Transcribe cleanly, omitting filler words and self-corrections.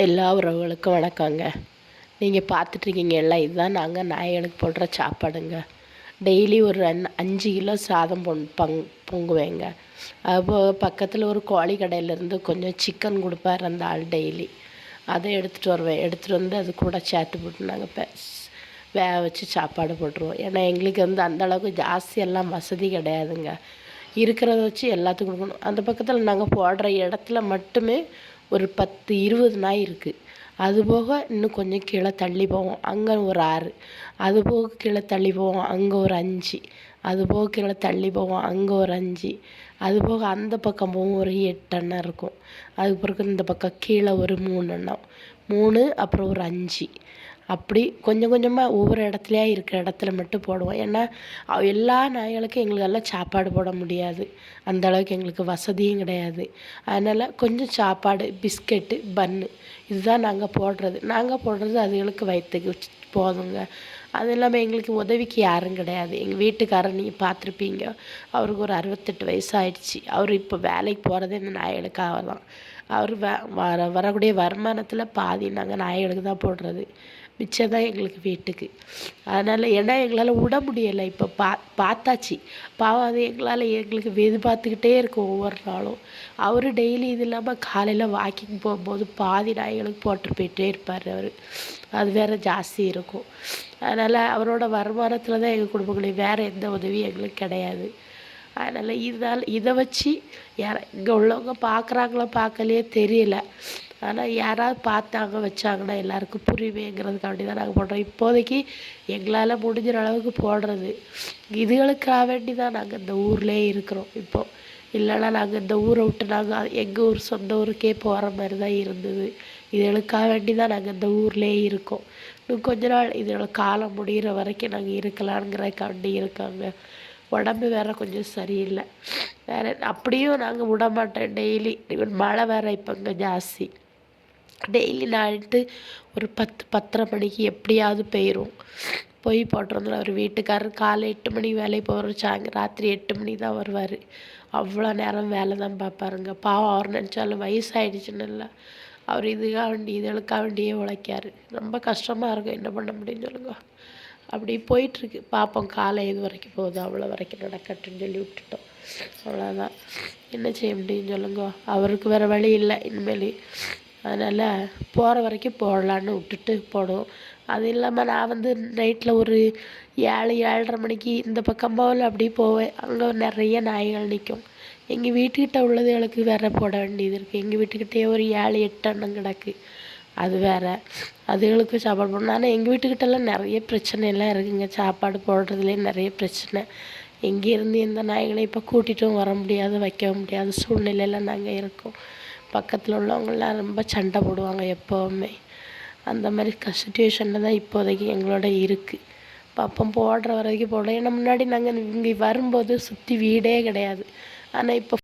எல்லா உறவுகளுக்கும் வணக்கங்க. நீங்கள் பார்த்துட்ருக்கீங்க எல்லாம் இதுதான் நாங்கள் நாய்களுக்கு போடுற சாப்பாடுங்க. டெய்லி ஒரு 5 கிலோ சாதம் பொங்குவேங்க. அதுபோக பக்கத்தில் ஒரு கோழி கடையிலேருந்து கொஞ்சம் சிக்கன் கொடுப்பார் அந்த ஆள் டெய்லி. அதை எடுத்துகிட்டு வருவேன். எடுத்துகிட்டு வந்து அது கூட சேர்த்து போட்டு நாங்கள் வேக வச்சு சாப்பாடு போட்டுருவோம். ஏன்னா எங்களுக்கு வந்து அந்தளவுக்கு ஜாஸ்தியெல்லாம் வசதி கிடையாதுங்க. இருக்கிறத வச்சு எல்லாத்துக்கும் கொடுக்கணும். அந்த பக்கத்தில் நாங்கள் போடுற இடத்துல மட்டுமே ஒரு 10 20 நாய் இருக்குது. அதுபோக இன்னும் கொஞ்சம் கீழே தள்ளி போவோம், அங்கே ஒரு 6. அதுபோக கீழே தள்ளி போவோம், அங்கே ஒரு 5. அதுபோக கீழே தள்ளி போவோம், அங்கே ஒரு 5. அதுபோக அந்த பக்கம் போவோம், ஒரு 8 எண்ணம் இருக்கும். அதுக்கு பிறகு இந்த பக்கம் கீழே ஒரு 3 எண்ணம், 3 அப்புறம் ஒரு 5. அப்படி கொஞ்சம் கொஞ்சமாக ஒவ்வொரு இடத்துலையா இருக்கிற இடத்துல மட்டும் போடுவோம். ஏன்னா எல்லா நாய்களுக்கும் எங்களுக்கெல்லாம் சாப்பாடு போட முடியாது. அந்த அளவுக்கு எங்களுக்கு வசதியும் கிடையாது. அதனால் கொஞ்சம் சாப்பாடு, பிஸ்கெட்டு, பன்னு இதுதான் நாங்கள் போடுறது. நாங்கள் போடுறது அதுகளுக்கு வயிற்றுக்கு போதுங்க. அது இல்லாமல் எங்களுக்கு உதவிக்கு யாரும் கிடையாது. எங்கள் வீட்டுக்காரர் நீங்கள் பார்த்துருப்பீங்க, அவருக்கு ஒரு 68 வயசு ஆயிடுச்சு. அவர் இப்போ வேலைக்கு போகிறதே இந்த நாய்களுக்காக தான். அவர் வரக்கூடிய வருமானத்தில் பாதி நாங்கள் நாய்களுக்கு தான் போடுறது. மிச்சம் தான் எங்களுக்கு வீட்டுக்கு. அதனால் ஏன்னா எங்களால் விட முடியலை. இப்போ பார்த்தாச்சு பாவம். அது எங்களுக்கு எதிர்பார்த்துக்கிட்டே இருக்கும் ஒவ்வொரு நாளும். அவர் டெய்லி இது இல்லாமல் காலையில் வாக்கிங் போகும்போது பாதி நாய்களுக்கு போட்டு போயிட்டே இருப்பார் அவர். அது வேறு ஜாஸ்தி இருக்கும். அதனால் அவரோட வருமானத்தில் தான் எங்கள் குடும்பங்களே, வேறு எந்த உதவியும் எங்களுக்கு கிடையாது. அதனால் இதை வச்சு இங்கே உள்ளவங்க பார்க்குறாங்களோ பார்க்கலையே தெரியல. ஆனால் யாராவது பார்த்தாங்க வச்சாங்கன்னா எல்லாருக்கும் புரியுமேங்கிறதுக்காண்டி தான் நாங்கள் போடுறோம். இப்போதைக்கு எங்களால் முடிஞ்ச அளவுக்கு போடுறது. இதுகளுக்காக வேண்டி தான் நாங்கள் இந்த ஊர்லேயே இருக்கிறோம். இப்போது இல்லைன்னா நாங்கள் இந்த ஊரை விட்டு நாங்கள் எங்கள் ஊர் சொந்த ஊருக்கே போகிற மாதிரி தான் இருந்தது. இதுகளுக்காக வேண்டி தான் நாங்கள் இந்த ஊர்லேயே இருக்கோம். இன்னும் கொஞ்ச நாள் இதோட காலம் முடிகிற வரைக்கும் நாங்கள் இருக்கலாங்கிறதுக்காண்டி இருக்காங்க. உடம்பு வேறு கொஞ்சம் சரியில்லை. வேறு அப்படியும் நாங்கள் விட மாட்டோம். டெய்லி மழை வேறு இப்போ இங்கே ஜாஸ்தி. டெய்லி நைட்டு ஒரு 10 10:30 மணிக்கு எப்படியாவது போயிடும். போய் போட்டு வந்துடும். அவர் வீட்டுக்காரர் காலை 8 மணிக்கு வேலைக்கு போகிற ராத்திரி 8 மணி தான் வருவார். அவ்வளோ நேரம் வேலை தான் பார்ப்பாருங்க. பாவம், அவர் நினச்சாலும் வயசாகிடுச்சுன்னு இல்லை, அவர் இதுகளுக்காக வேண்டியே உழைக்கார். ரொம்ப கஷ்டமாக இருக்கும். என்ன பண்ண முடியும்னு சொல்லுங்க. அப்படி போயிட்டுருக்கு. பார்ப்போம் காலை இது வரைக்கும் போகுது, அவ்வளோ வரைக்கும் நடக்கட்டுன்னு சொல்லி விட்டுட்டோம். அவ்வளோதான், என்ன செய்ய முடியும்னு சொல்லுங்க. அவருக்கு வேறு வழி இல்லை இனிமேல். அதனால் போகிற வரைக்கும் போடலான்னு விட்டுட்டு போடுவோம். அது இல்லாமல் நான் வந்து நைட்டில் ஒரு 7 7:30 மணிக்கு இந்த பக்கம் போகல அப்படி போவேன். அங்கே நிறைய நாய்கள் நிற்கும். எங்கள் வீட்டுக்கிட்ட உள்ளதுகளுக்கு வேறு போட வேண்டியது இருக்குது. எங்கள் வீட்டுக்கிட்டே ஒரு 7 8 எண்ணம் கிடக்கு. அது வேறு, அதுகளுக்கு சாப்பாடு போடணும். ஆனால் எங்கள் வீட்டுக்கிட்டலாம் நிறைய பிரச்சனையெல்லாம் இருக்குதுங்க. சாப்பாடு போடுறதுலேயே நிறைய பிரச்சனை. எங்கேருந்து எந்த நாய்களையும் இப்போ கூட்டிகிட்டும் வர முடியாது, வைக்க முடியாத சூழ்நிலையில் நாங்கள் இருக்கோம். பக்கத்தில் உள்ளவங்களாம் ரொம்ப சண்டை போடுவாங்க எப்போவுமே. அந்த மாதிரி சிச்சுவேஷனில் தான் இப்போதைக்கு எங்களோட இருக்குது. பார்ப்போம், போடுற வரைக்கும் போடலாம். ஏன்னா முன்னாடி நாங்கள் இங்கே வரும்போது சுற்றி வீடே கிடையாது. ஆனால் இப்போ